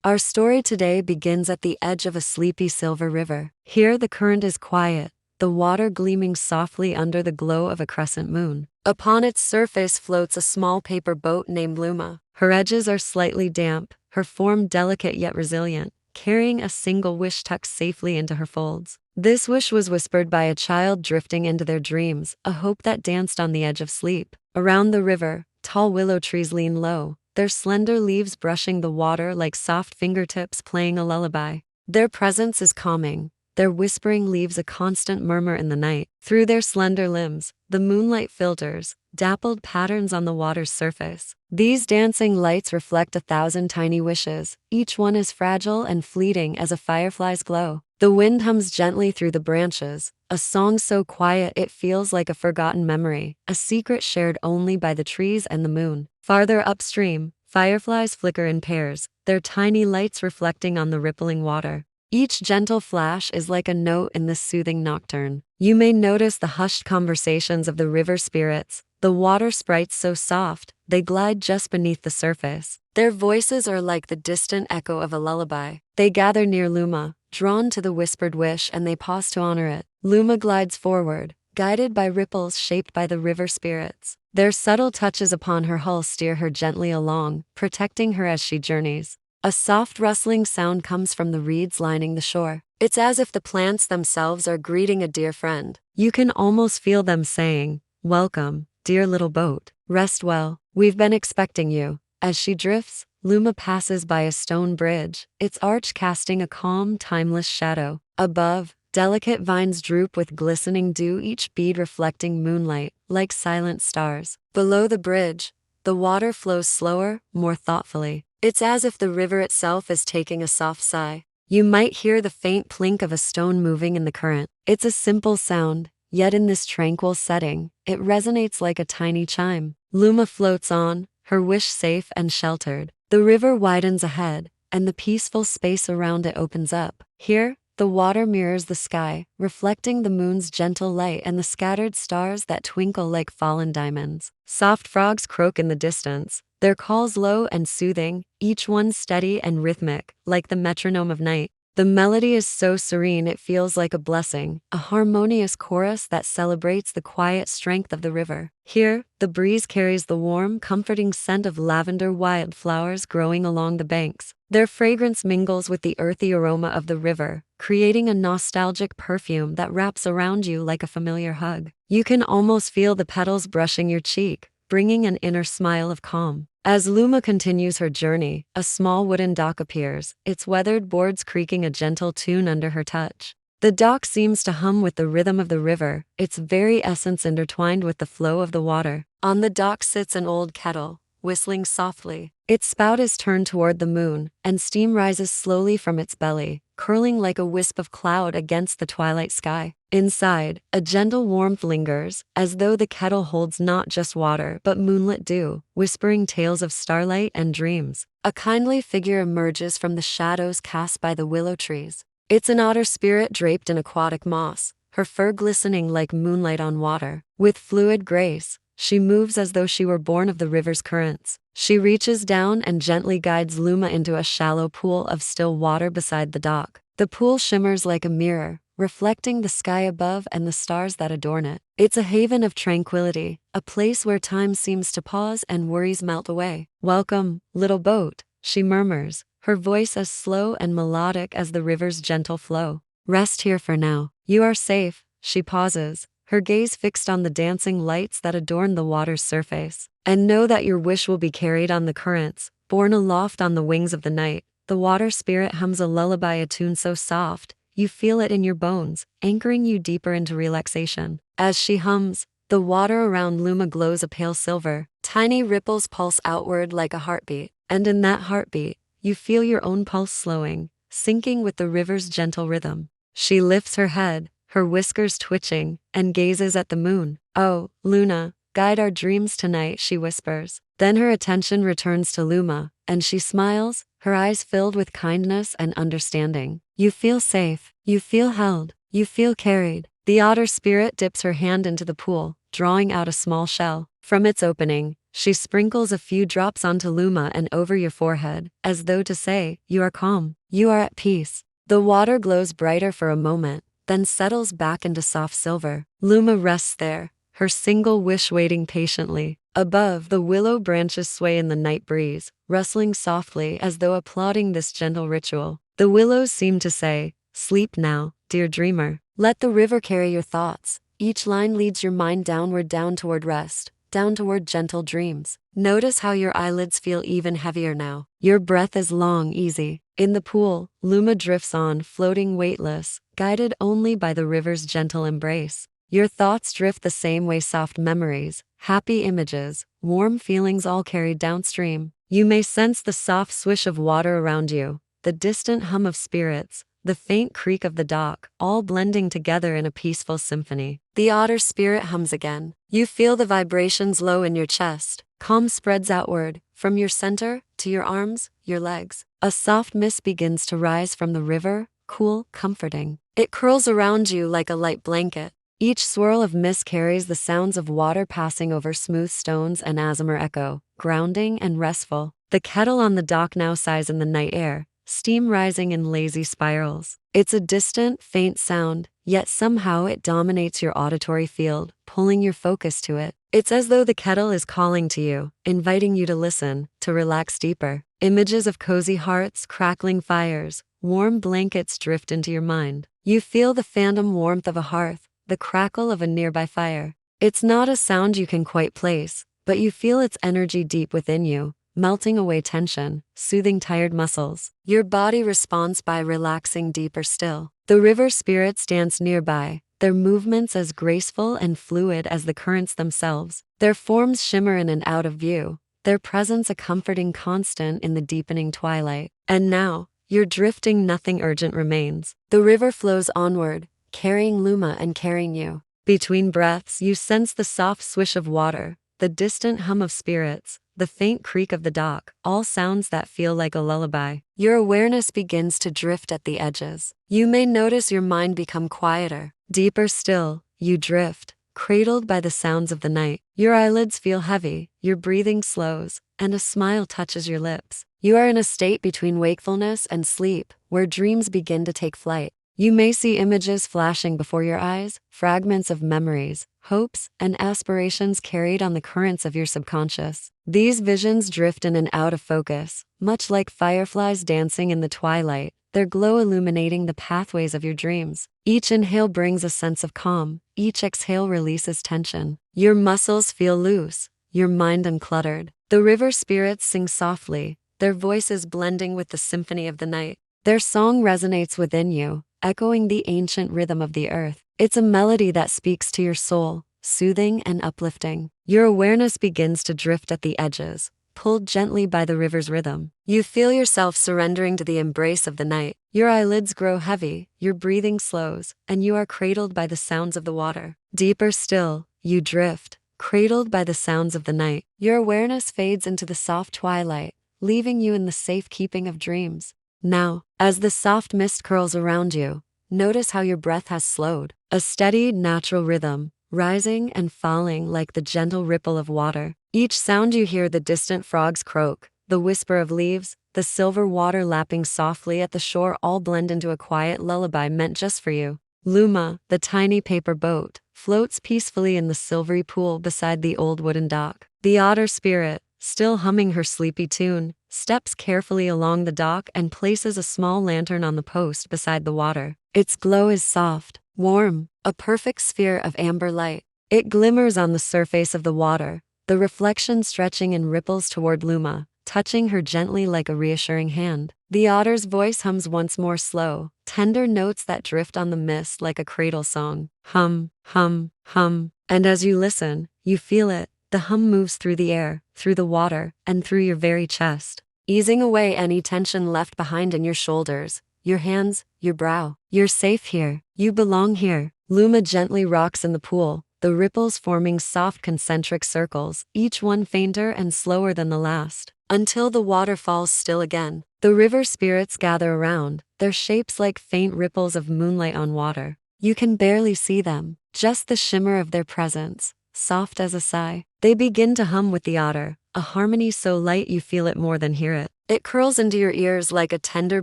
Our story today begins at the edge of a sleepy silver river. Here the current is quiet, the water gleaming softly under the glow of a crescent moon. Upon its surface floats a small paper boat named Luma. Her edges are slightly damp, her form delicate yet resilient, carrying a single wish tucked safely into her folds. This wish was whispered by a child drifting into their dreams, a hope that danced on the edge of sleep. Around the river, tall willow trees lean low, their slender leaves brushing the water like soft fingertips playing a lullaby. Their presence is calming, their whispering leaves a constant murmur in the night. Through their slender limbs, the moonlight filters, dappled patterns on the water's surface. These dancing lights reflect 1,000 tiny wishes, each one as fragile and fleeting as a firefly's glow. The wind hums gently through the branches, a song so quiet it feels like a forgotten memory, a secret shared only by the trees and the moon. Farther upstream, fireflies flicker in pairs, their tiny lights reflecting on the rippling water. Each gentle flash is like a note in this soothing nocturne. You may notice the hushed conversations of the river spirits, the water sprites so soft, they glide just beneath the surface. Their voices are like the distant echo of a lullaby. They gather near Luma, drawn to the whispered wish, and they pause to honor it. Luma glides forward, guided by ripples shaped by the river spirits. Their subtle touches upon her hull steer her gently along, protecting her as she journeys. A soft rustling sound comes from the reeds lining the shore. It's as if the plants themselves are greeting a dear friend. You can almost feel them saying, "Welcome, dear little boat. Rest well. We've been expecting you." As she drifts, Luma passes by a stone bridge, its arch casting a calm, timeless shadow. Above, delicate vines droop with glistening dew, each bead reflecting moonlight, like silent stars. Below the bridge, the water flows slower, more thoughtfully. It's as if the river itself is taking a soft sigh. You might hear the faint plink of a stone moving in the current. It's a simple sound, yet in this tranquil setting, it resonates like a tiny chime. Luma floats on, her wish safe and sheltered. The river widens ahead, and the peaceful space around it opens up. Here, the water mirrors the sky, reflecting the moon's gentle light and the scattered stars that twinkle like fallen diamonds. Soft frogs croak in the distance, their calls low and soothing, each one steady and rhythmic, like the metronome of night. The melody is so serene it feels like a blessing, a harmonious chorus that celebrates the quiet strength of the river. Here, the breeze carries the warm, comforting scent of lavender wildflowers growing along the banks. Their fragrance mingles with the earthy aroma of the river, creating a nostalgic perfume that wraps around you like a familiar hug. You can almost feel the petals brushing your cheek, bringing an inner smile of calm. As Luma continues her journey, a small wooden dock appears, its weathered boards creaking a gentle tune under her touch. The dock seems to hum with the rhythm of the river, its very essence intertwined with the flow of the water. On the dock sits an old kettle, whistling softly. Its spout is turned toward the moon, and steam rises slowly from its belly, curling like a wisp of cloud against the twilight sky. Inside, a gentle warmth lingers, as though the kettle holds not just water but moonlit dew, whispering tales of starlight and dreams. A kindly figure emerges from the shadows cast by the willow trees. It's an otter spirit draped in aquatic moss, her fur glistening like moonlight on water. With fluid grace, she moves as though she were born of the river's currents. She reaches down and gently guides Luma into a shallow pool of still water beside the dock. The pool shimmers like a mirror, reflecting the sky above and the stars that adorn it. It's a haven of tranquility, a place where time seems to pause and worries melt away. "Welcome, little boat," she murmurs, her voice as slow and melodic as the river's gentle flow. "Rest here for now. You are safe." She pauses, her gaze fixed on the dancing lights that adorn the water's surface. "And know that your wish will be carried on the currents, borne aloft on the wings of the night." The water spirit hums a lullaby, a tune so soft, you feel it in your bones, anchoring you deeper into relaxation. As she hums, the water around Luma glows a pale silver. Tiny ripples pulse outward like a heartbeat, and in that heartbeat, you feel your own pulse slowing, syncing with the river's gentle rhythm. She lifts her head, her whiskers twitching, and gazes at the moon. "Oh, Luna, guide our dreams tonight," she whispers. Then her attention returns to Luma, and she smiles, her eyes filled with kindness and understanding. "You feel safe, you feel held, you feel carried." The otter spirit dips her hand into the pool, drawing out a small shell. From its opening, She sprinkles a few drops onto Luma and over your forehead, as though to say, "You are calm. You are at peace." The water glows brighter for a moment, then settles back into soft silver. Luma rests there, her single wish waiting patiently. Above, the willow branches sway in the night breeze, rustling softly as though applauding this gentle ritual. The willows seem to say, "Sleep now, dear dreamer. Let the river carry your thoughts." Each line leads your mind downward, down toward rest, down toward gentle dreams. Notice how your eyelids feel even heavier now. Your breath is long, easy. In the pool, Luma drifts on, floating weightless, guided only by the river's gentle embrace. Your thoughts drift the same way, soft memories, happy images, warm feelings all carried downstream. You may sense the soft swish of water around you, the distant hum of spirits, the faint creak of the dock, all blending together in a peaceful symphony. The otter spirit hums again. You feel the vibrations low in your chest. Calm spreads outward, from your center, to your arms, your legs. A soft mist begins to rise from the river, cool, comforting. It curls around you like a light blanket. Each swirl of mist carries the sounds of water passing over smooth stones and Asmer echo, grounding and restful. The kettle on the dock now sighs in the night air, steam rising in lazy spirals. It's a distant, faint sound, yet somehow it dominates your auditory field, pulling your focus to it. It's as though the kettle is calling to you, inviting you to listen, to relax deeper. Images of cozy hearts, crackling fires, warm blankets drift into your mind. You feel the phantom warmth of a hearth, the crackle of a nearby fire. It's not a sound you can quite place, but you feel its energy deep within you, melting away tension, soothing tired muscles. Your body responds by relaxing deeper still. The river spirits dance nearby, their movements as graceful and fluid as the currents themselves. Their forms shimmer in and out of view, their presence a comforting constant in the deepening twilight. And now, you're drifting, nothing urgent remains. The river flows onward, carrying Luma and carrying you. Between breaths, you sense the soft swish of water, the distant hum of spirits, the faint creak of the dock, all sounds that feel like a lullaby. Your awareness begins to drift at the edges. You may notice your mind become quieter. Deeper still, you drift, cradled by the sounds of the night. Your eyelids feel heavy, your breathing slows, and a smile touches your lips. You are in a state between wakefulness and sleep, where dreams begin to take flight. You may see images flashing before your eyes, fragments of memories, hopes, and aspirations carried on the currents of your subconscious. These visions drift in and out of focus, much like fireflies dancing in the twilight, their glow illuminating the pathways of your dreams. Each inhale brings a sense of calm, each exhale releases tension. Your muscles feel loose, your mind uncluttered. The river spirits sing softly, their voices blending with the symphony of the night. Their song resonates within you, echoing the ancient rhythm of the earth. It's a melody that speaks to your soul, soothing and uplifting. Your awareness begins to drift at the edges, pulled gently by the river's rhythm. You feel yourself surrendering to the embrace of the night. Your eyelids grow heavy, your breathing slows, and you are cradled by the sounds of the water. Deeper still, you drift, cradled by the sounds of the night. Your awareness fades into the soft twilight, leaving you in the safekeeping of dreams. Now, as the soft mist curls around you, notice how your breath has slowed. A steady, natural rhythm, rising and falling like the gentle ripple of water. Each sound you hear, the distant frogs croak, the whisper of leaves, the silver water lapping softly at the shore, all blend into a quiet lullaby meant just for you. Luma, the tiny paper boat, floats peacefully in the silvery pool beside the old wooden dock. The otter spirit, still humming her sleepy tune, steps carefully along the dock and places a small lantern on the post beside the water. Its glow is soft, warm, a perfect sphere of amber light. It glimmers on the surface of the water, the reflection stretching in ripples toward Luma, touching her gently like a reassuring hand. The otter's voice hums once more, slow, tender notes that drift on the mist like a cradle song. Hum, hum, hum. And as you listen, you feel it. The hum moves through the air, through the water, and through your very chest, easing away any tension left behind in your shoulders, your hands, your brow. You're safe here. You belong here. Luma gently rocks in the pool, the ripples forming soft concentric circles, each one fainter and slower than the last, until the water falls still again. The river spirits gather around, their shapes like faint ripples of moonlight on water. You can barely see them, just the shimmer of their presence, soft as a sigh. They begin to hum with the otter, a harmony so light you feel it more than hear it. It curls into your ears like a tender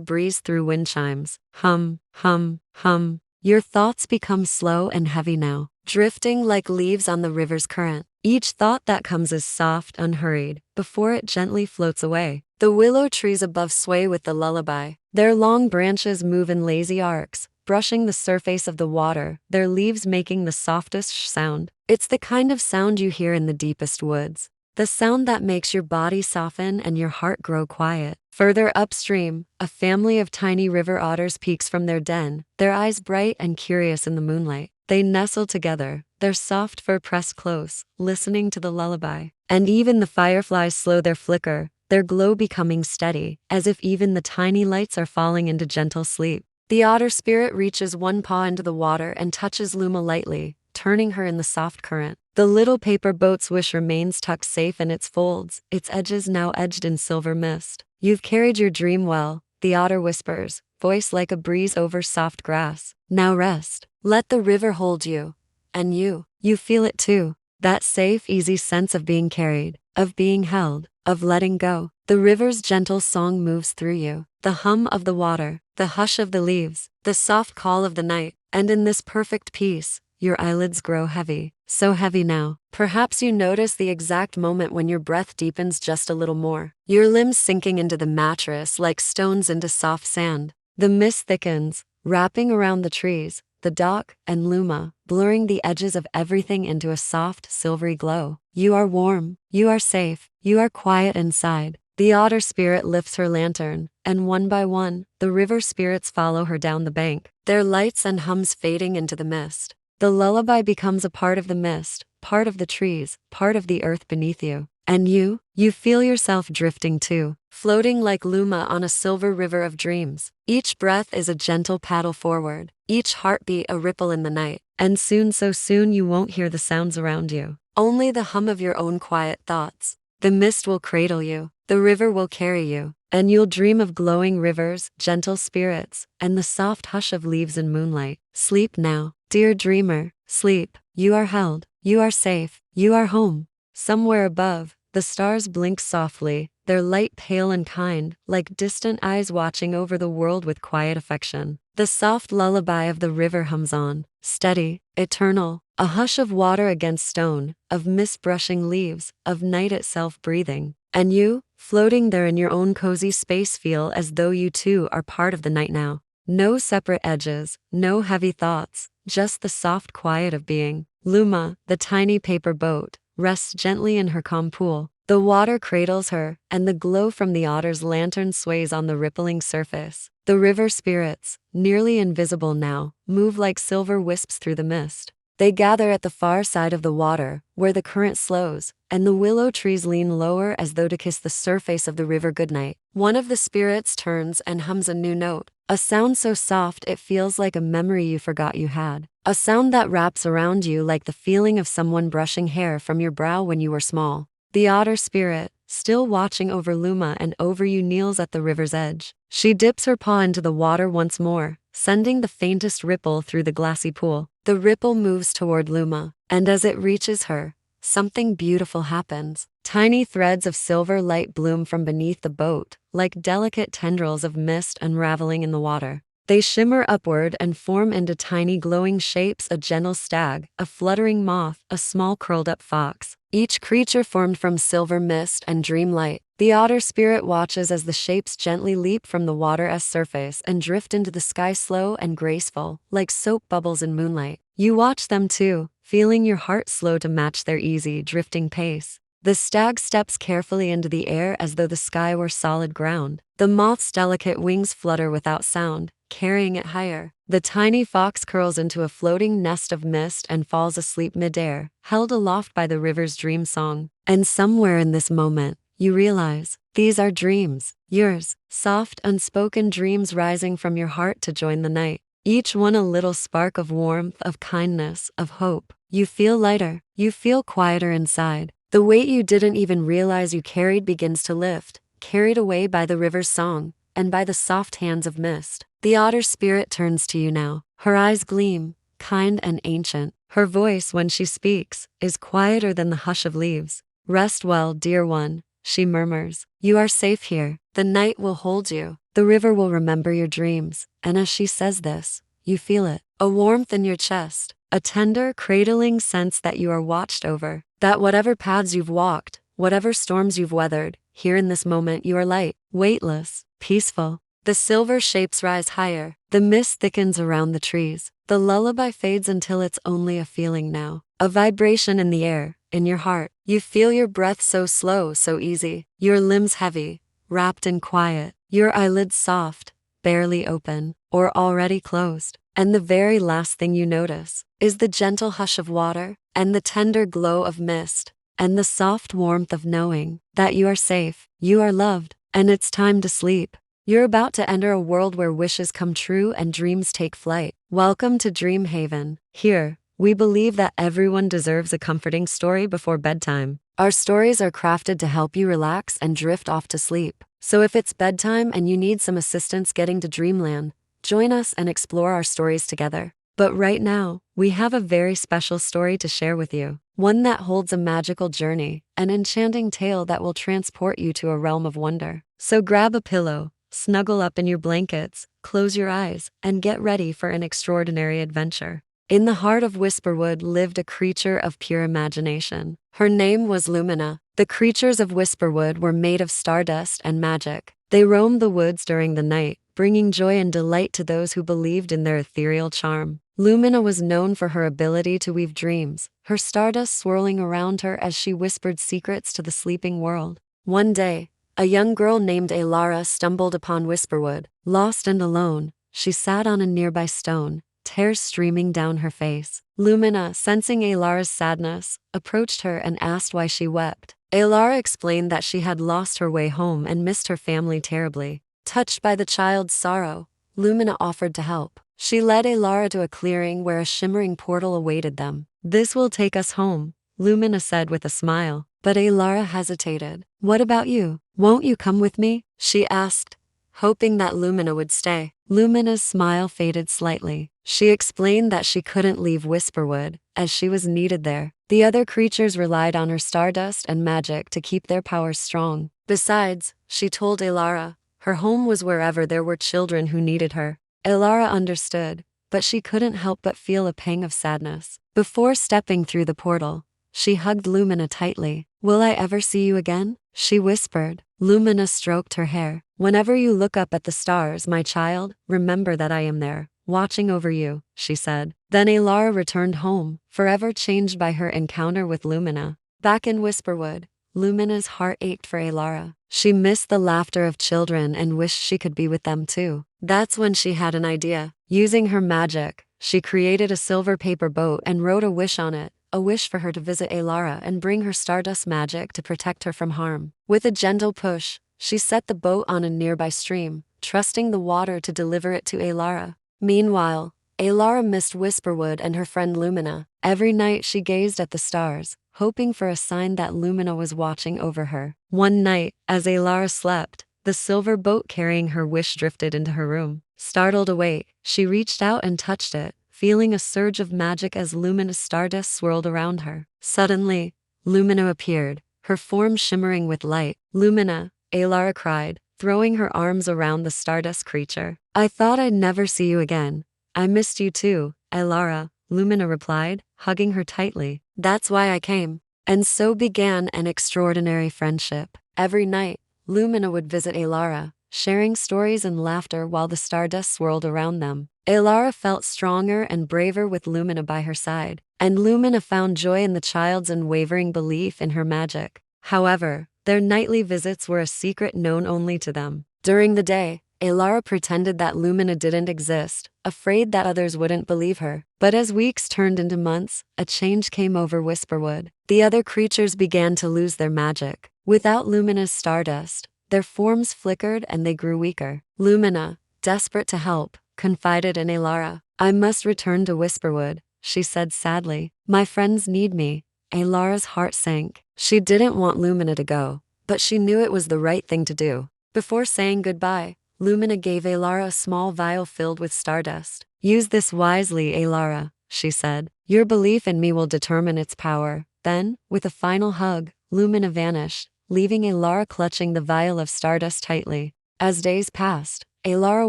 breeze through wind chimes. Hum, hum, hum. Your thoughts become slow and heavy now, drifting like leaves on the river's current. Each thought that comes is soft, unhurried, before it gently floats away. The willow trees above sway with the lullaby. Their long branches move in lazy arcs, brushing the surface of the water, their leaves making the softest sound. It's the kind of sound you hear in the deepest woods. The sound that makes your body soften and your heart grow quiet. Further upstream, a family of tiny river otters peeks from their den, their eyes bright and curious in the moonlight. They nestle together, their soft fur pressed close, listening to the lullaby. And even the fireflies slow their flicker, their glow becoming steady, as if even the tiny lights are falling into gentle sleep. The otter spirit reaches one paw into the water and touches Luma lightly, turning her in the soft current. The little paper boat's wish remains tucked safe in its folds, its edges now edged in silver mist. You've carried your dream well, the otter whispers, voice like a breeze over soft grass. Now rest. Let the river hold you. And you feel it too. That safe, easy sense of being carried, of being held, of letting go. The river's gentle song moves through you. The hum of the water, the hush of the leaves, the soft call of the night. And in this perfect peace, your eyelids grow heavy. So heavy now. Perhaps you notice the exact moment when your breath deepens just a little more. Your limbs sinking into the mattress like stones into soft sand. The mist thickens, wrapping around the trees, the dock, and Luma, blurring the edges of everything into a soft, silvery glow. You are warm, you are safe, you are quiet inside. The otter spirit lifts her lantern, and one by one, the river spirits follow her down the bank, their lights and hums fading into the mist. The lullaby becomes a part of the mist, part of the trees, part of the earth beneath you. And you feel yourself drifting too, floating like Luma on a silver river of dreams. Each breath is a gentle paddle forward, each heartbeat a ripple in the night. And soon, so soon you won't hear the sounds around you, only the hum of your own quiet thoughts. The mist will cradle you, the river will carry you, and you'll dream of glowing rivers, gentle spirits, and the soft hush of leaves in moonlight. Sleep now, dear dreamer, sleep. You are held, you are safe, you are home. Somewhere above, the stars blink softly, their light pale and kind, like distant eyes watching over the world with quiet affection. The soft lullaby of the river hums on, steady, eternal, a hush of water against stone, of mist brushing leaves, of night itself breathing. And you, floating there in your own cozy space, feel as though you too are part of the night now. No separate edges, no heavy thoughts, just the soft quiet of being. Luma, the tiny paper boat, rests gently in her calm pool. The water cradles her, and the glow from the otter's lantern sways on the rippling surface. The river spirits, nearly invisible now, move like silver wisps through the mist. They gather at the far side of the water, where the current slows, and the willow trees lean lower as though to kiss the surface of the river goodnight. One of the spirits turns and hums a new note, a sound so soft it feels like a memory you forgot you had. A sound that wraps around you like the feeling of someone brushing hair from your brow when you were small. The otter spirit, still watching over Luma and over you, kneels at the river's edge. She dips her paw into the water once more, sending the faintest ripple through the glassy pool. The ripple moves toward Luma, and as it reaches her, something beautiful happens. Tiny threads of silver light bloom from beneath the boat, like delicate tendrils of mist unraveling in the water. They shimmer upward and form into tiny glowing shapes: a gentle stag, a fluttering moth, a small curled-up fox. Each creature formed from silver mist and dream light. The otter spirit watches as the shapes gently leap from the water's surface and drift into the sky, slow and graceful, like soap bubbles in moonlight. You watch them too, feeling your heart slow to match their easy, drifting pace. The stag steps carefully into the air as though the sky were solid ground. The moth's delicate wings flutter without sound, carrying it higher. The tiny fox curls into a floating nest of mist and falls asleep midair, held aloft by the river's dream song. And somewhere in this moment, you realize, these are dreams, yours, soft, unspoken dreams rising from your heart to join the night. Each one a little spark of warmth, of kindness, of hope. You feel lighter, you feel quieter inside. The weight you didn't even realize you carried begins to lift, carried away by the river's song, and by the soft hands of mist. The otter spirit turns to you now. Her eyes gleam, kind and ancient. Her voice, when she speaks, is quieter than the hush of leaves. Rest well, dear one, she murmurs. You are safe here. The night will hold you. The river will remember your dreams. And as she says this, you feel it. A warmth in your chest. A tender, cradling sense that you are watched over. That whatever paths you've walked, whatever storms you've weathered, here in this moment you are light, weightless, peaceful. The silver shapes rise higher. The mist thickens around the trees. The lullaby fades until it's only a feeling now. A vibration in the air, in your heart. You feel your breath so slow, so easy. Your limbs heavy, wrapped in quiet. Your eyelids soft, barely open, or already closed. And the very last thing you notice is the gentle hush of water, and the tender glow of mist, and the soft warmth of knowing that you are safe, you are loved, and it's time to sleep. You're about to enter a world where wishes come true and dreams take flight. Welcome to Dream Haven. Here, we believe that everyone deserves a comforting story before bedtime. Our stories are crafted to help you relax and drift off to sleep. So if it's bedtime and you need some assistance getting to dreamland, join us and explore our stories together. But right now, we have a very special story to share with you. One that holds a magical journey, an enchanting tale that will transport you to a realm of wonder. So grab a pillow, snuggle up in your blankets, close your eyes, and get ready for an extraordinary adventure. In the heart of Whisperwood lived a creature of pure imagination. Her name was Lumina. The creatures of Whisperwood were made of stardust and magic. They roamed the woods during the night, bringing joy and delight to those who believed in their ethereal charm. Lumina was known for her ability to weave dreams, her stardust swirling around her as she whispered secrets to the sleeping world. One day, a young girl named Alara stumbled upon Whisperwood. Lost and alone, she sat on a nearby stone, tears streaming down her face. Lumina, sensing Alara's sadness, approached her and asked why she wept. Alara explained that she had lost her way home and missed her family terribly. Touched by the child's sorrow, Lumina offered to help. She led Alara to a clearing where a shimmering portal awaited them. This will take us home, Lumina said with a smile. But Alara hesitated. What about you? Won't you come with me? She asked, hoping that Lumina would stay. Lumina's smile faded slightly. She explained that she couldn't leave Whisperwood, as she was needed there. The other creatures relied on her stardust and magic to keep their powers strong. Besides, she told Alara, her home was wherever there were children who needed her. Alara understood, but she couldn't help but feel a pang of sadness. Before stepping through the portal, she hugged Lumina tightly. Will I ever see you again? She whispered. Lumina stroked her hair. Whenever you look up at the stars, my child, remember that I am there, watching over you, she said. Then Alara returned home, forever changed by her encounter with Lumina. Back in Whisperwood, Lumina's heart ached for Alara. She missed the laughter of children and wished she could be with them too. That's when she had an idea. Using her magic, she created a silver paper boat and wrote a wish on it. A wish for her to visit Alara and bring her stardust magic to protect her from harm. With a gentle push, she set the boat on a nearby stream, trusting the water to deliver it to Alara. Meanwhile, Alara missed Whisperwood and her friend Lumina. Every night she gazed at the stars, hoping for a sign that Lumina was watching over her. One night, as Alara slept, the silver boat carrying her wish drifted into her room. Startled awake, she reached out and touched it, feeling a surge of magic as Lumina's stardust swirled around her. Suddenly, Lumina appeared, her form shimmering with light. Lumina, Alara cried, throwing her arms around the stardust creature. I thought I'd never see you again. I missed you too, Alara, Lumina replied, hugging her tightly. That's why I came. And so began an extraordinary friendship. Every night, Lumina would visit Alara, sharing stories and laughter while the stardust swirled around them. Alara felt stronger and braver with Lumina by her side, and Lumina found joy in the child's unwavering belief in her magic. However, their nightly visits were a secret known only to them. During the day, Alara pretended that Lumina didn't exist, afraid that others wouldn't believe her. But as weeks turned into months, a change came over Whisperwood. The other creatures began to lose their magic. Without Lumina's stardust, their forms flickered and they grew weaker. Lumina, desperate to help, confided in Alara. I must return to Whisperwood, she said sadly. My friends need me. Alara's heart sank. She didn't want Lumina to go, but she knew it was the right thing to do. Before saying goodbye, Lumina gave Alara a small vial filled with stardust. Use this wisely, Alara, she said. Your belief in me will determine its power. Then, with a final hug, Lumina vanished, leaving Alara clutching the vial of stardust tightly. As days passed, Alara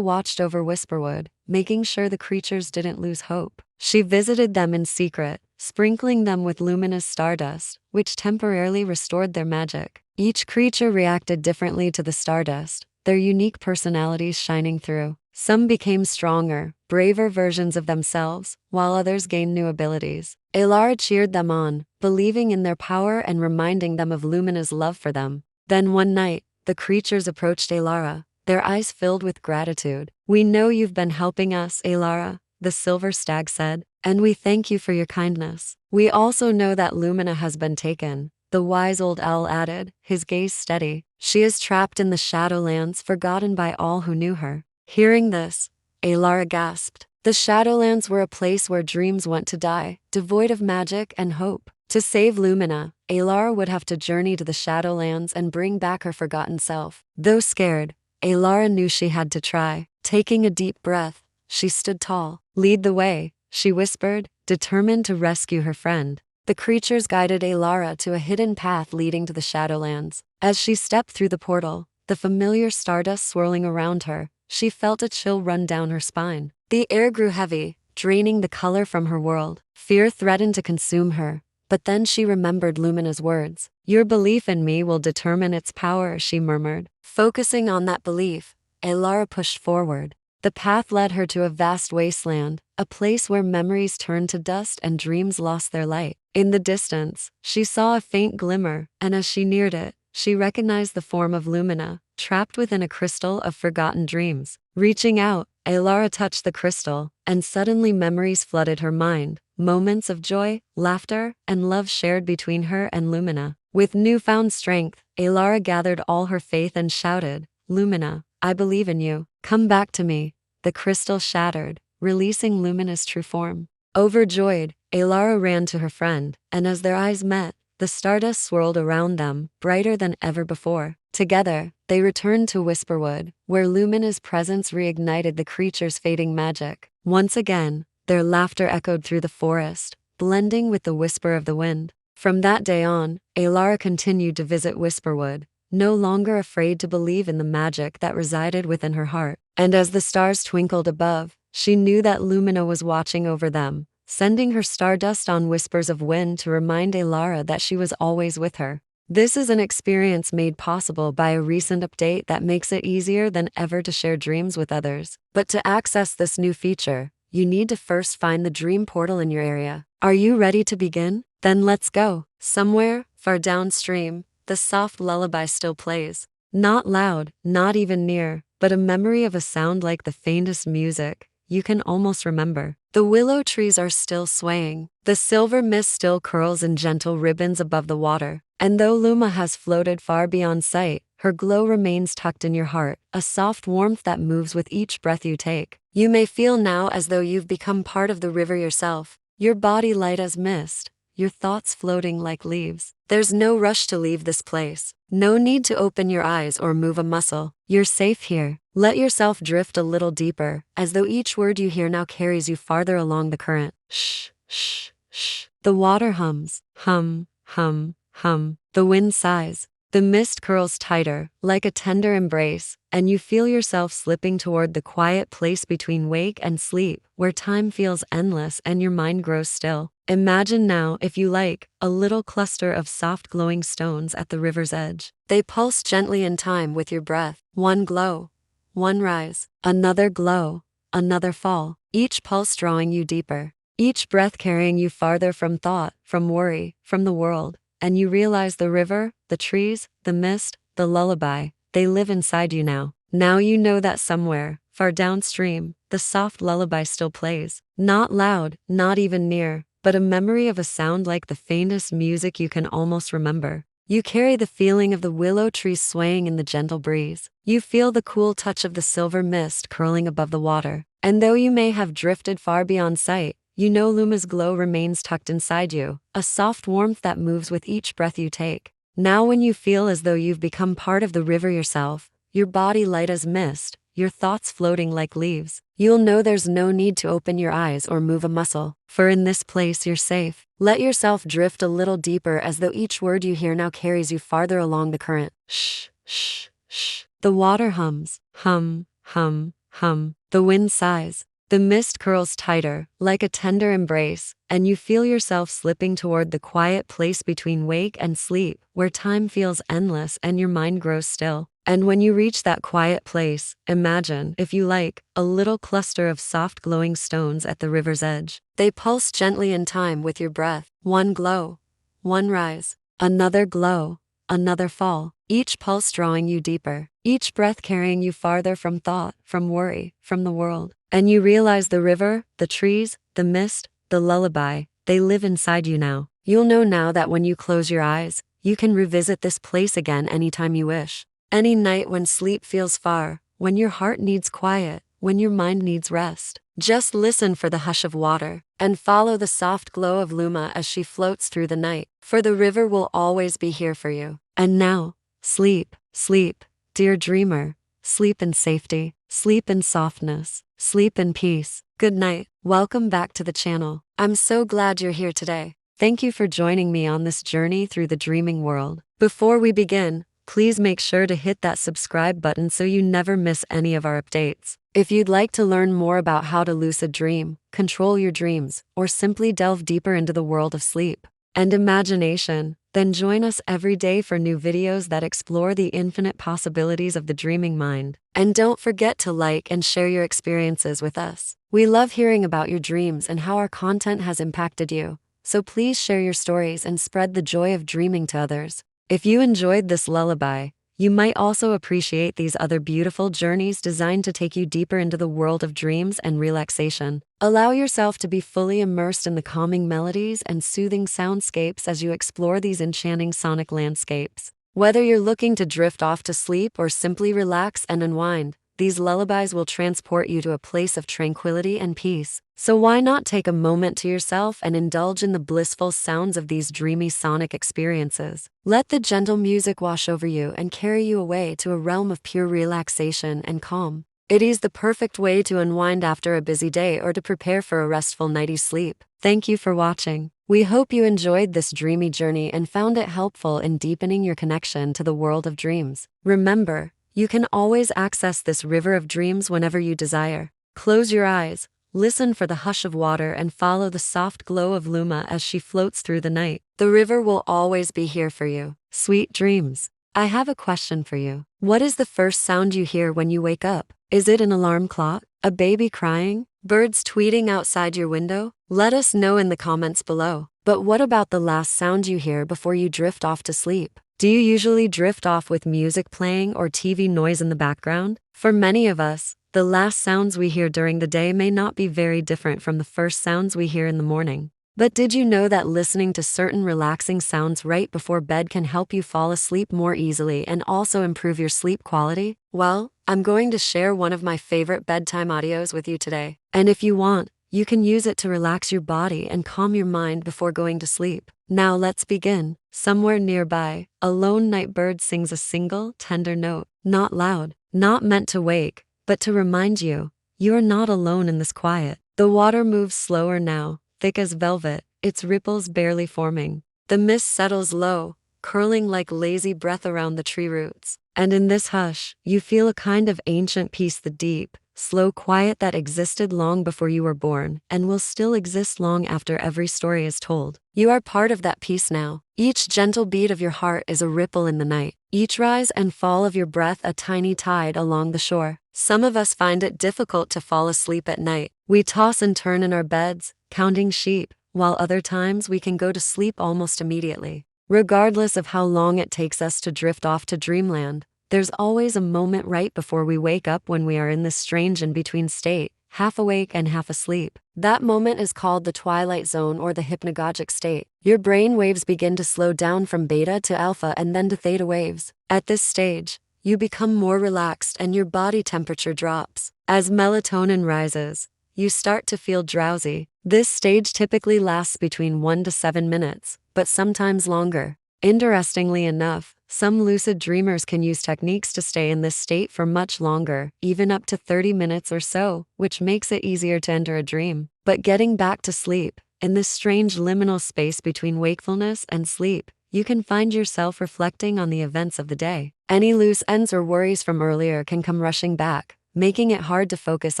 watched over Whisperwood, making sure the creatures didn't lose hope. She visited them in secret, sprinkling them with luminous stardust, which temporarily restored their magic. Each creature reacted differently to the stardust, their unique personalities shining through. Some became stronger, braver versions of themselves, while others gained new abilities. Alara cheered them on, believing in their power and reminding them of Lumina's love for them. Then one night, the creatures approached Alara, their eyes filled with gratitude. We know you've been helping us, Alara, the silver stag said, and we thank you for your kindness. We also know that Lumina has been taken, the wise old owl added, his gaze steady. She is trapped in the Shadowlands, forgotten by all who knew her. Hearing this, Alara gasped. The Shadowlands were a place where dreams went to die, devoid of magic and hope. To save Lumina, Alara would have to journey to the Shadowlands and bring back her forgotten self. Though scared, Alara knew she had to try. Taking a deep breath, she stood tall. Lead the way, she whispered, determined to rescue her friend. The creatures guided Alara to a hidden path leading to the Shadowlands. As she stepped through the portal, the familiar stardust swirling around her, she felt a chill run down her spine. The air grew heavy, draining the color from her world. Fear threatened to consume her, but then she remembered Lumina's words. Your belief in me will determine its power, she murmured. Focusing on that belief, Alara pushed forward. The path led her to a vast wasteland, a place where memories turned to dust and dreams lost their light. In the distance, she saw a faint glimmer, and as she neared it, she recognized the form of Lumina, trapped within a crystal of forgotten dreams. Reaching out, Alara touched the crystal, and suddenly memories flooded her mind, moments of joy, laughter, and love shared between her and Lumina. With newfound strength, Alara gathered all her faith and shouted, Lumina, I believe in you. Come back to me. The crystal shattered, releasing Lumina's true form. Overjoyed, Alara ran to her friend, and as their eyes met, the stardust swirled around them, brighter than ever before. Together, they returned to Whisperwood, where Lumina's presence reignited the creature's fading magic. Once again, their laughter echoed through the forest, blending with the whisper of the wind. From that day on, Alara continued to visit Whisperwood, no longer afraid to believe in the magic that resided within her heart. And as the stars twinkled above, she knew that Lumina was watching over them, sending her stardust on whispers of wind to remind Alara that she was always with her. This is an experience made possible by a recent update that makes it easier than ever to share dreams with others. But to access this new feature, you need to first find the dream portal in your area. Are you ready to begin? Then let's go. Somewhere, far downstream, the soft lullaby still plays. Not loud, not even near, but a memory of a sound like the faintest music you can almost remember. The willow trees are still swaying. The silver mist still curls in gentle ribbons above the water. And though Luma has floated far beyond sight, her glow remains tucked in your heart, a soft warmth that moves with each breath you take. You may feel now as though you've become part of the river yourself, your body light as mist, your thoughts floating like leaves. There's no rush to leave this place. No need to open your eyes or move a muscle. You're safe here. Let yourself drift a little deeper, as though each word you hear now carries you farther along the current. Shh, shh, shh. The water hums. Hum, hum, hum. The wind sighs. The mist curls tighter, like a tender embrace, and you feel yourself slipping toward the quiet place between wake and sleep, where time feels endless and your mind grows still. Imagine now, if you like, a little cluster of soft glowing stones at the river's edge. They pulse gently in time with your breath. One glow, one rise, another glow, another fall, each pulse drawing you deeper, each breath carrying you farther from thought, from worry, from the world. And you realize the river, the trees, the mist, the lullaby, they live inside you now. Now you know that somewhere, far downstream, the soft lullaby still plays. Not loud, not even near, but a memory of a sound like the faintest music you can almost remember. You carry the feeling of the willow trees swaying in the gentle breeze. You feel the cool touch of the silver mist curling above the water. And though you may have drifted far beyond sight, you know Luma's glow remains tucked inside you, a soft warmth that moves with each breath you take. Now when you feel as though you've become part of the river yourself, your body light as mist, your thoughts floating like leaves. You'll know there's no need to open your eyes or move a muscle, for in this place you're safe. Let yourself drift a little deeper as though each word you hear now carries you farther along the current. Shh, shh, shh. The water hums. Hum, hum, hum. The wind sighs. The mist curls tighter, like a tender embrace, and you feel yourself slipping toward the quiet place between wake and sleep, where time feels endless and your mind grows still. And when you reach that quiet place, imagine, if you like, a little cluster of soft glowing stones at the river's edge. They pulse gently in time with your breath. One glow, one rise, another glow, another fall, each pulse drawing you deeper, each breath carrying you farther from thought, from worry, from the world. And you realize the river, the trees, the mist, the lullaby, they live inside you now. You'll know now that when you close your eyes, you can revisit this place again anytime you wish. Any night when sleep feels far, when your heart needs quiet, when your mind needs rest. Just listen for the hush of water, and follow the soft glow of Luma as she floats through the night, for the river will always be here for you. And now, sleep, sleep, dear dreamer, sleep in safety, sleep in softness, sleep in peace. Good night. Welcome back to the channel. I'm so glad you're here today. Thank you for joining me on this journey through the dreaming world. Before we begin, please make sure to hit that subscribe button so you never miss any of our updates. If you'd like to learn more about how to lucid dream, control your dreams, or simply delve deeper into the world of sleep and imagination, then join us every day for new videos that explore the infinite possibilities of the dreaming mind. And don't forget to like and share your experiences with us. We love hearing about your dreams and how our content has impacted you. So please share your stories and spread the joy of dreaming to others. If you enjoyed this lullaby, you might also appreciate these other beautiful journeys designed to take you deeper into the world of dreams and relaxation. Allow yourself to be fully immersed in the calming melodies and soothing soundscapes as you explore these enchanting sonic landscapes. Whether you're looking to drift off to sleep or simply relax and unwind, these lullabies will transport you to a place of tranquility and peace. So why not take a moment to yourself and indulge in the blissful sounds of these dreamy sonic experiences? Let the gentle music wash over you and carry you away to a realm of pure relaxation and calm. It is the perfect way to unwind after a busy day or to prepare for a restful night's sleep. Thank you for watching. We hope you enjoyed this dreamy journey and found it helpful in deepening your connection to the world of dreams. Remember, you can always access this river of dreams whenever you desire. Close your eyes, listen for the hush of water, and follow the soft glow of Luma as she floats through the night. The river will always be here for you. Sweet dreams. I have a question for you. What is the first sound you hear when you wake up? Is it an alarm clock? A baby crying? Birds tweeting outside your window? Let us know in the comments below. But what about the last sound you hear before you drift off to sleep? Do you usually drift off with music playing or TV noise in the background? For many of us, the last sounds we hear during the day may not be very different from the first sounds we hear in the morning. But did you know that listening to certain relaxing sounds right before bed can help you fall asleep more easily and also improve your sleep quality? Well, I'm going to share one of my favorite bedtime audios with you today. And if you want, you can use it to relax your body and calm your mind before going to sleep. Now let's begin. Somewhere nearby, a lone night bird sings a single, tender note, not loud, not meant to wake, but to remind you, you are not alone in this quiet. The water moves slower now, thick as velvet, its ripples barely forming. The mist settles low, curling like lazy breath around the tree roots. And in this hush, you feel a kind of ancient peace, the deep, slow quiet that existed long before you were born and will still exist long after every story is told. You are part of that peace now. Each gentle beat of your heart is a ripple in the night. Each rise and fall of your breath a tiny tide along the shore. Some of us find it difficult to fall asleep at night. We toss and turn in our beds, counting sheep, while other times we can go to sleep almost immediately. Regardless of how long it takes us to drift off to dreamland, there's always a moment right before we wake up when we are in this strange in-between state, half awake and half asleep. That moment is called the twilight zone or the hypnagogic state. Your brain waves begin to slow down from beta to alpha and then to theta waves. At this stage, you become more relaxed and your body temperature drops. As melatonin rises, you start to feel drowsy. This stage typically lasts between 1 to 7 minutes, but sometimes longer. Interestingly enough, Some lucid dreamers can use techniques to stay in this state for much longer, even up to 30 minutes or so, which makes it easier to enter a dream. But getting back to sleep, in this strange liminal space between wakefulness and sleep, you can find yourself reflecting on the events of the day. Any loose ends or worries from earlier can come rushing back, making it hard to focus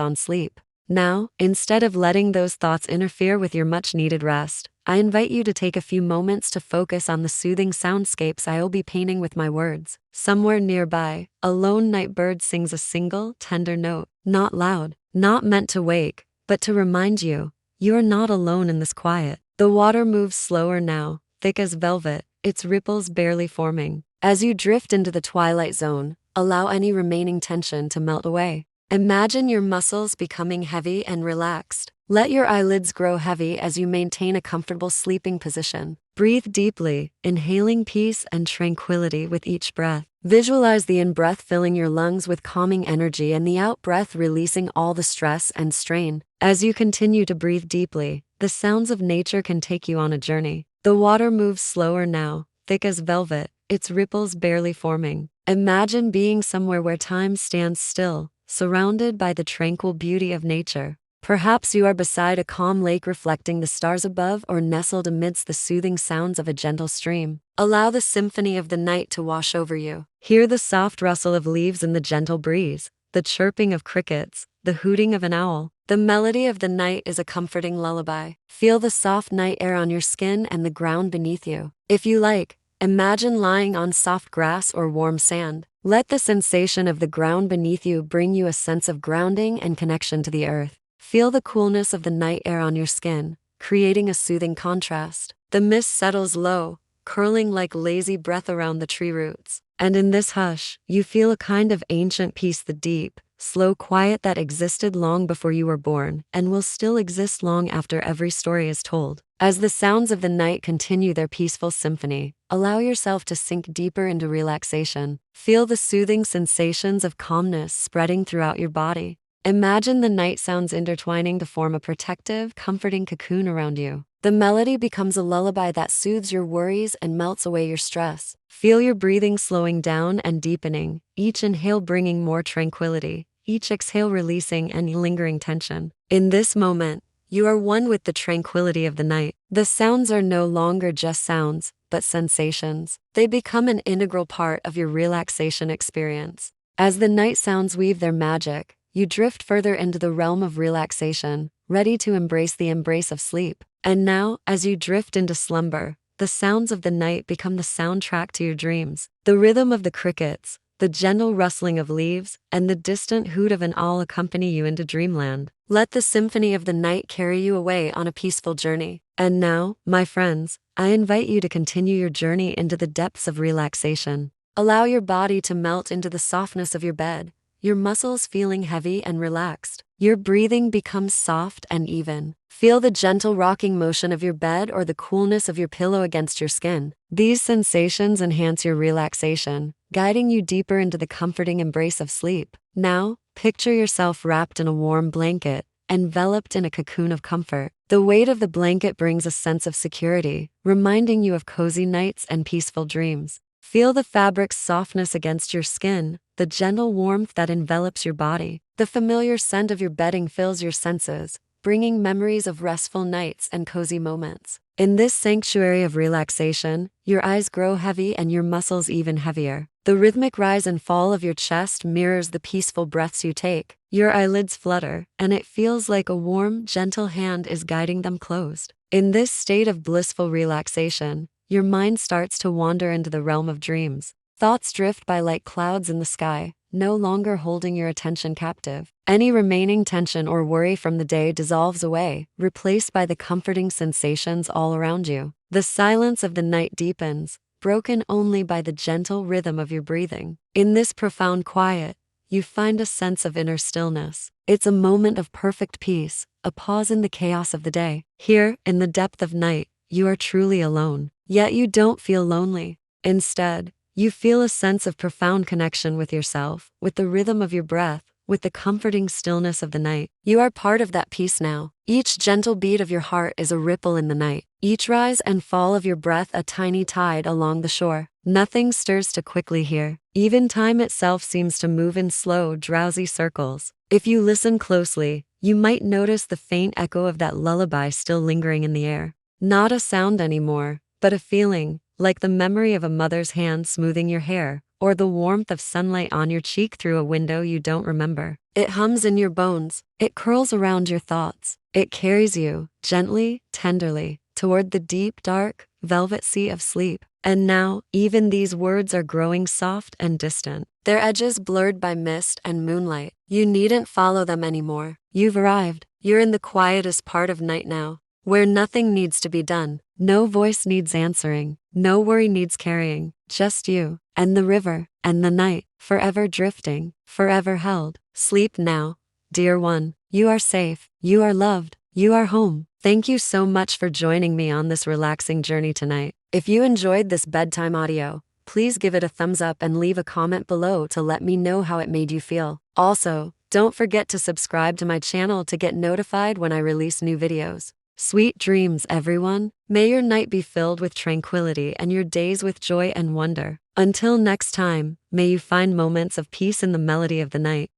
on sleep. Now, instead of letting those thoughts interfere with your much-needed rest, I invite you to take a few moments to focus on the soothing soundscapes I will be painting with my words. Somewhere nearby, a lone night bird sings a single, tender note, not loud, not meant to wake, but to remind you, you are not alone in this quiet. The water moves slower now, thick as velvet, its ripples barely forming. As you drift into the twilight zone, allow any remaining tension to melt away. Imagine your muscles becoming heavy and relaxed. Let your eyelids grow heavy as you maintain a comfortable sleeping position. Breathe deeply, inhaling peace and tranquility with each breath. Visualize the in-breath filling your lungs with calming energy and the out-breath releasing all the stress and strain. As you continue to breathe deeply, the sounds of nature can take you on a journey. The water moves slower now, thick as velvet, its ripples barely forming. Imagine being somewhere where time stands still, surrounded by the tranquil beauty of nature. Perhaps you are beside a calm lake reflecting the stars above or nestled amidst the soothing sounds of a gentle stream. Allow the symphony of the night to wash over you. Hear the soft rustle of leaves in the gentle breeze, the chirping of crickets, the hooting of an owl. The melody of the night is a comforting lullaby. Feel the soft night air on your skin and the ground beneath you. If you like, imagine lying on soft grass or warm sand. Let the sensation of the ground beneath you bring you a sense of grounding and connection to the earth. Feel the coolness of the night air on your skin, creating a soothing contrast. The mist settles low, curling like lazy breath around the tree roots. And in this hush, you feel a kind of ancient peace, the deep, slow quiet that existed long before you were born and will still exist long after every story is told. As the sounds of the night continue their peaceful symphony, allow yourself to sink deeper into relaxation. Feel the soothing sensations of calmness spreading throughout your body. Imagine the night sounds intertwining to form a protective, comforting cocoon around you. The melody becomes a lullaby that soothes your worries and melts away your stress. Feel your breathing slowing down and deepening, each inhale bringing more tranquility, each exhale releasing any lingering tension. In this moment, you are one with the tranquility of the night. The sounds are no longer just sounds, but sensations. They become an integral part of your relaxation experience. As the night sounds weave their magic, you drift further into the realm of relaxation, ready to embrace the embrace of sleep. And now, as you drift into slumber, the sounds of the night become the soundtrack to your dreams. The rhythm of the crickets, the gentle rustling of leaves, and the distant hoot of an owl accompany you into dreamland. Let the symphony of the night carry you away on a peaceful journey. And now, my friends, I invite you to continue your journey into the depths of relaxation. Allow your body to melt into the softness of your bed, your muscles feeling heavy and relaxed. Your breathing becomes soft and even. Feel the gentle rocking motion of your bed or the coolness of your pillow against your skin. These sensations enhance your relaxation, guiding you deeper into the comforting embrace of sleep. Now, picture yourself wrapped in a warm blanket, enveloped in a cocoon of comfort. The weight of the blanket brings a sense of security, reminding you of cozy nights and peaceful dreams. Feel the fabric's softness against your skin, the gentle warmth that envelops your body. The familiar scent of your bedding fills your senses, bringing memories of restful nights and cozy moments. In this sanctuary of relaxation, your eyes grow heavy and your muscles even heavier. The rhythmic rise and fall of your chest mirrors the peaceful breaths you take. Your eyelids flutter, and it feels like a warm, gentle hand is guiding them closed. In this state of blissful relaxation, your mind starts to wander into the realm of dreams. Thoughts drift by like clouds in the sky, no longer holding your attention captive. Any remaining tension or worry from the day dissolves away, replaced by the comforting sensations all around you. The silence of the night deepens, broken only by the gentle rhythm of your breathing. In this profound quiet, you find a sense of inner stillness. It's a moment of perfect peace, a pause in the chaos of the day. Here, in the depth of night, you are truly alone. Yet you don't feel lonely. Instead, you feel a sense of profound connection with yourself, with the rhythm of your breath, with the comforting stillness of the night. You are part of that peace now. Each gentle beat of your heart is a ripple in the night, each rise and fall of your breath a tiny tide along the shore. Nothing stirs too quickly here. Even time itself seems to move in slow, drowsy circles. If you listen closely, you might notice the faint echo of that lullaby still lingering in the air. Not a sound anymore, but a feeling, like the memory of a mother's hand smoothing your hair, or the warmth of sunlight on your cheek through a window you don't remember. It hums in your bones. It curls around your thoughts. It carries you, gently, tenderly, toward the deep, dark, velvet sea of sleep. And now, even these words are growing soft and distant, their edges blurred by mist and moonlight. You needn't follow them anymore. You've arrived. You're in the quietest part of night now, where nothing needs to be done. No voice needs answering. No worry needs carrying. Just you, and the river, and the night, forever drifting, forever held. Sleep now, dear one. You are safe. You are loved. You are home. Thank you so much for joining me on this relaxing journey tonight. If you enjoyed this bedtime audio, please give it a thumbs up and leave a comment below to let me know how it made you feel. Also, don't forget to subscribe to my channel to get notified when I release new videos. Sweet dreams, everyone. May your night be filled with tranquility and your days with joy and wonder. Until next time, may you find moments of peace in the melody of the night.